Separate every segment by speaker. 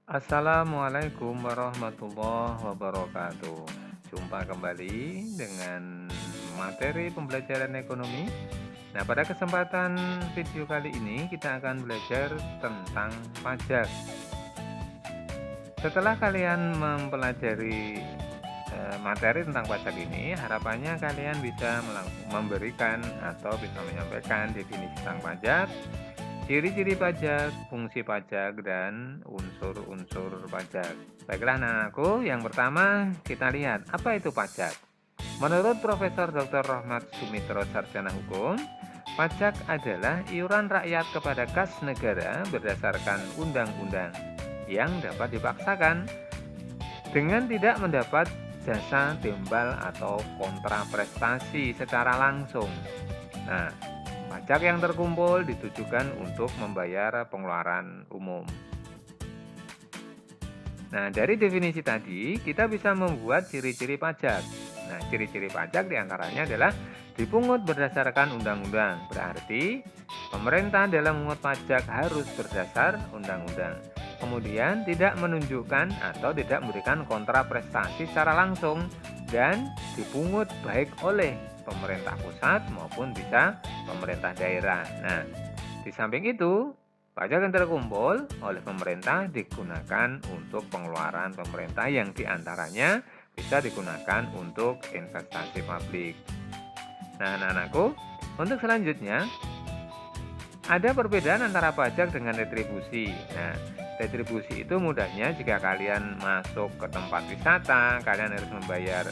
Speaker 1: Assalamualaikum warahmatullahi wabarakatuh. Jumpa kembali dengan materi pembelajaran ekonomi. Nah, pada kesempatan video kali ini kita akan belajar tentang pajak. Setelah kalian mempelajari materi tentang pajak ini, harapannya kalian bisa memberikan atau bisa menyampaikan definisi tentang pajak, ciri-ciri pajak, fungsi pajak, dan unsur-unsur pajak. Baiklah anak-anakku, yang pertama kita lihat apa itu pajak. Menurut Profesor Dr. Rohmat Sumitro Sarjana Hukum, pajak adalah iuran rakyat kepada kas negara berdasarkan undang-undang yang dapat dipaksakan dengan tidak mendapat jasa timbal atau kontraprestasi secara langsung. Nah, pajak yang terkumpul ditujukan untuk membayar pengeluaran umum. Nah, dari definisi tadi, kita bisa membuat ciri-ciri pajak. Nah, ciri-ciri pajak diantaranya adalah dipungut berdasarkan undang-undang. Berarti, pemerintah dalam memungut pajak harus berdasar undang-undang. Kemudian, tidak menunjukkan atau tidak memberikan kontraprestasi secara langsung dan dipungut baik oleh pemerintah pusat maupun bisa pemerintah daerah. Nah, di samping itu, pajak yang terkumpul oleh pemerintah digunakan untuk pengeluaran pemerintah yang diantaranya bisa digunakan untuk investasi publik. Nah, anak-anakku, untuk selanjutnya, ada perbedaan antara pajak dengan retribusi. Nah, retribusi itu mudahnya jika kalian masuk ke tempat wisata, kalian harus membayar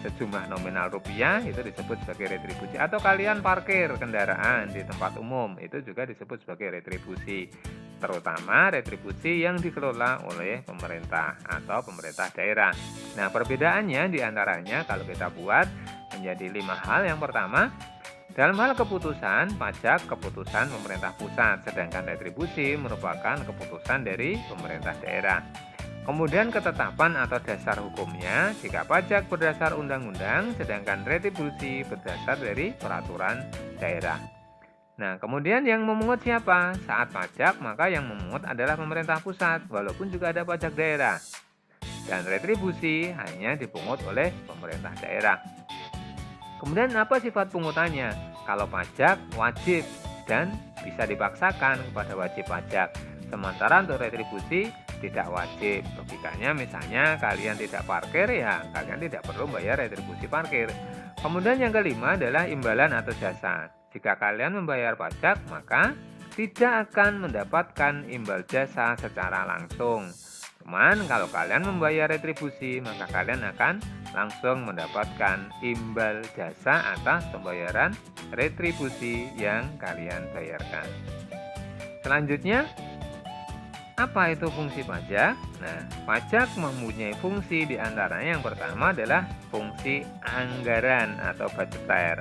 Speaker 1: sejumlah nominal rupiah, itu disebut sebagai retribusi. Atau kalian parkir kendaraan di tempat umum, itu juga disebut sebagai retribusi. Terutama retribusi yang dikelola oleh pemerintah atau pemerintah daerah. Nah, perbedaannya diantaranya kalau kita buat menjadi 5 hal. Yang pertama, dalam hal keputusan, pajak keputusan pemerintah pusat, sedangkan retribusi merupakan keputusan dari pemerintah daerah. Kemudian ketetapan atau dasar hukumnya, jika pajak berdasar undang-undang, sedangkan retribusi berdasar dari peraturan daerah. Nah, kemudian yang memungut siapa? Saat pajak, maka yang memungut adalah pemerintah pusat, walaupun juga ada pajak daerah. Dan retribusi hanya dipungut oleh pemerintah daerah. Kemudian apa sifat pungutannya? Kalau pajak wajib dan bisa dipaksakan kepada wajib pajak. Sementara untuk retribusi tidak wajib. Logikanya misalnya kalian tidak parkir, ya kalian tidak perlu bayar retribusi parkir. Kemudian yang kelima adalah imbalan atau jasa. Jika kalian membayar pajak, maka tidak akan mendapatkan imbal jasa secara langsung. Cuman kalau kalian membayar retribusi, maka kalian akan langsung mendapatkan imbal jasa atas pembayaran retribusi yang kalian bayarkan. Selanjutnya, apa itu fungsi pajak? Nah, pajak mempunyai fungsi diantaranya yang pertama adalah fungsi anggaran atau budgeter.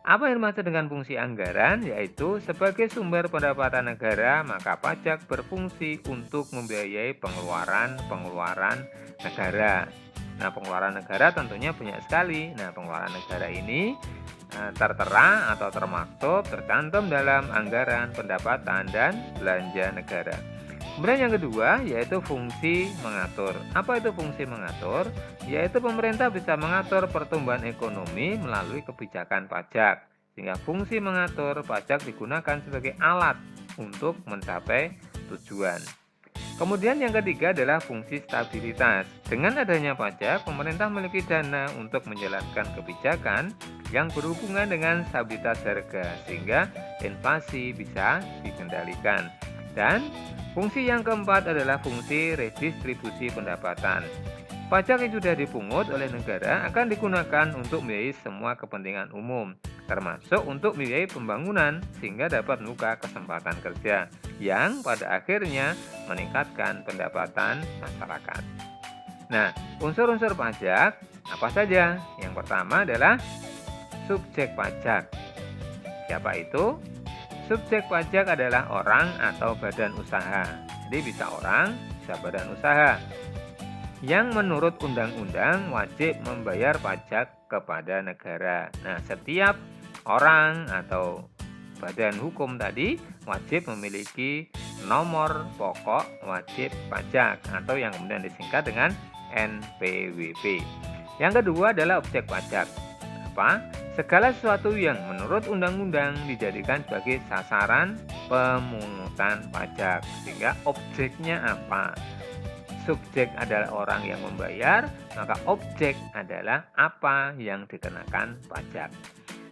Speaker 1: Apa yang dimaksud dengan fungsi anggaran? Yaitu sebagai sumber pendapatan negara, maka pajak berfungsi untuk membiayai pengeluaran negara. Nah, pengeluaran negara tentunya banyak sekali. Nah, pengeluaran negara ini tertera atau termaktub, tercantum dalam anggaran pendapatan dan belanja negara. Kemudian yang kedua yaitu fungsi mengatur. Apa itu fungsi mengatur? Yaitu pemerintah bisa mengatur pertumbuhan ekonomi melalui kebijakan pajak. Sehingga fungsi mengatur pajak digunakan sebagai alat untuk mencapai tujuan. Kemudian yang ketiga adalah fungsi stabilitas. Dengan adanya pajak, pemerintah memiliki dana untuk menjalankan kebijakan yang berhubungan dengan stabilitas harga, sehingga inflasi bisa dikendalikan. Dan fungsi yang keempat adalah fungsi redistribusi pendapatan. Pajak yang sudah dipungut oleh negara akan digunakan untuk membiayai semua kepentingan umum, termasuk untuk membiayai pembangunan sehingga dapat membuka kesempatan kerja yang pada akhirnya meningkatkan pendapatan masyarakat. Nah, unsur-unsur pajak apa saja? Yang pertama adalah subjek pajak. Siapa itu? Subjek pajak adalah orang atau badan usaha. Jadi bisa orang, bisa badan usaha yang menurut undang-undang wajib membayar pajak kepada negara. Nah, setiap orang atau badan hukum tadi wajib memiliki nomor pokok wajib pajak atau yang kemudian disingkat dengan NPWP. Yang kedua adalah objek pajak. Apa? Segala sesuatu yang menurut undang-undang dijadikan sebagai sasaran pemungutan pajak. Sehingga objeknya apa? Subjek adalah orang yang membayar, maka objek adalah apa yang dikenakan pajak.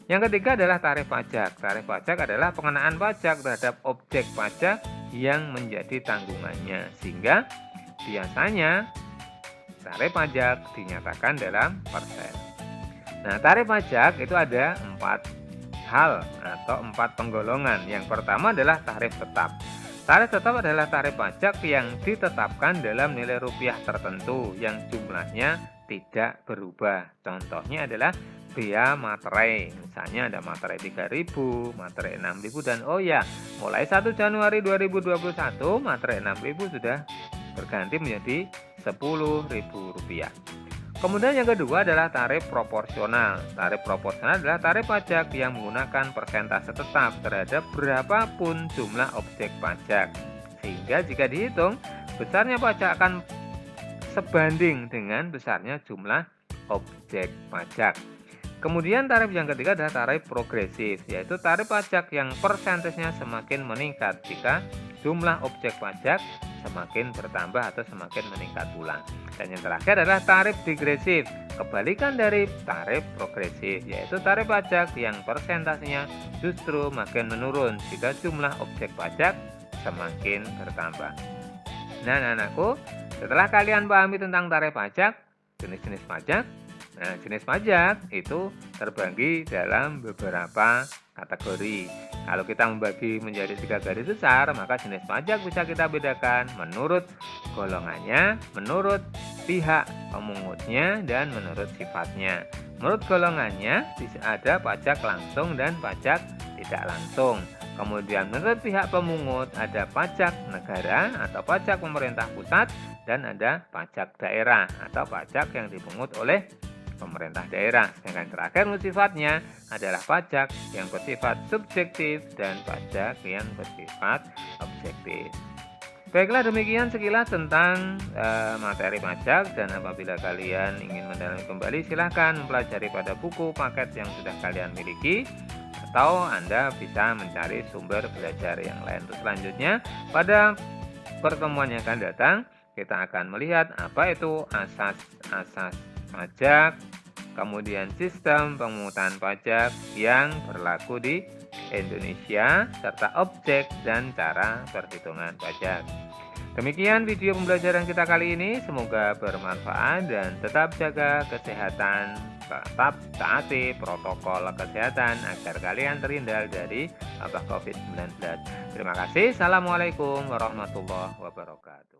Speaker 1: Yang ketiga adalah tarif pajak. Tarif pajak adalah pengenaan pajak terhadap objek pajak yang menjadi tanggungannya. Sehingga biasanya tarif pajak dinyatakan dalam persen. Nah, tarif pajak itu ada 4 hal atau 4 penggolongan. Yang pertama adalah tarif tetap. Tarif tetap adalah tarif pajak yang ditetapkan dalam nilai rupiah tertentu yang jumlahnya tidak berubah. Contohnya adalah bea materai. Misalnya ada materai 3.000, materai 6.000 dan mulai 1 Januari 2021 materai 6.000 sudah berganti menjadi Rp10.000. Kemudian yang kedua adalah tarif proporsional. Tarif proporsional adalah tarif pajak yang menggunakan persentase tetap terhadap berapapun jumlah objek pajak. Sehingga jika dihitung, besarnya pajak akan sebanding dengan besarnya jumlah objek pajak. Kemudian tarif yang ketiga adalah tarif progresif, yaitu tarif pajak yang persentasenya semakin meningkat jika jumlah objek pajak semakin bertambah atau semakin meningkat pula. Dan yang terakhir adalah tarif digresif, kebalikan dari tarif progresif, yaitu tarif pajak yang persentasenya justru makin menurun jika jumlah objek pajak semakin bertambah. Nah, anak-anakku, setelah kalian pahami tentang tarif pajak, jenis-jenis pajak, jenis pajak itu terbagi dalam beberapa kategori. Kalau kita membagi menjadi 3 garis besar, maka jenis pajak bisa kita bedakan menurut golongannya, menurut pihak pemungutnya, dan menurut sifatnya. Menurut golongannya bisa ada pajak langsung dan pajak tidak langsung. Kemudian menurut pihak pemungut ada pajak negara atau pajak pemerintah pusat, dan ada pajak daerah atau pajak yang dipungut oleh pemerintah daerah. Sedangkan terakhir menurut sifatnya adalah pajak yang bersifat subjektif dan pajak yang bersifat objektif. Baiklah, demikian sekilas tentang materi pajak, dan apabila kalian ingin mendalami kembali silahkan mempelajari pada buku paket yang sudah kalian miliki, atau Anda bisa mencari sumber belajar yang lain. Untuk selanjutnya, pada pertemuan yang akan datang, kita akan melihat apa itu asas-asas pajak, kemudian sistem pemungutan pajak yang berlaku di Indonesia, serta objek dan cara perhitungan pajak. Demikian video pembelajaran kita kali ini, semoga bermanfaat dan tetap jaga kesehatan, tetap taati protokol kesehatan agar kalian terhindar dari wabah COVID-19. Terima kasih. Assalamualaikum warahmatullahi wabarakatuh.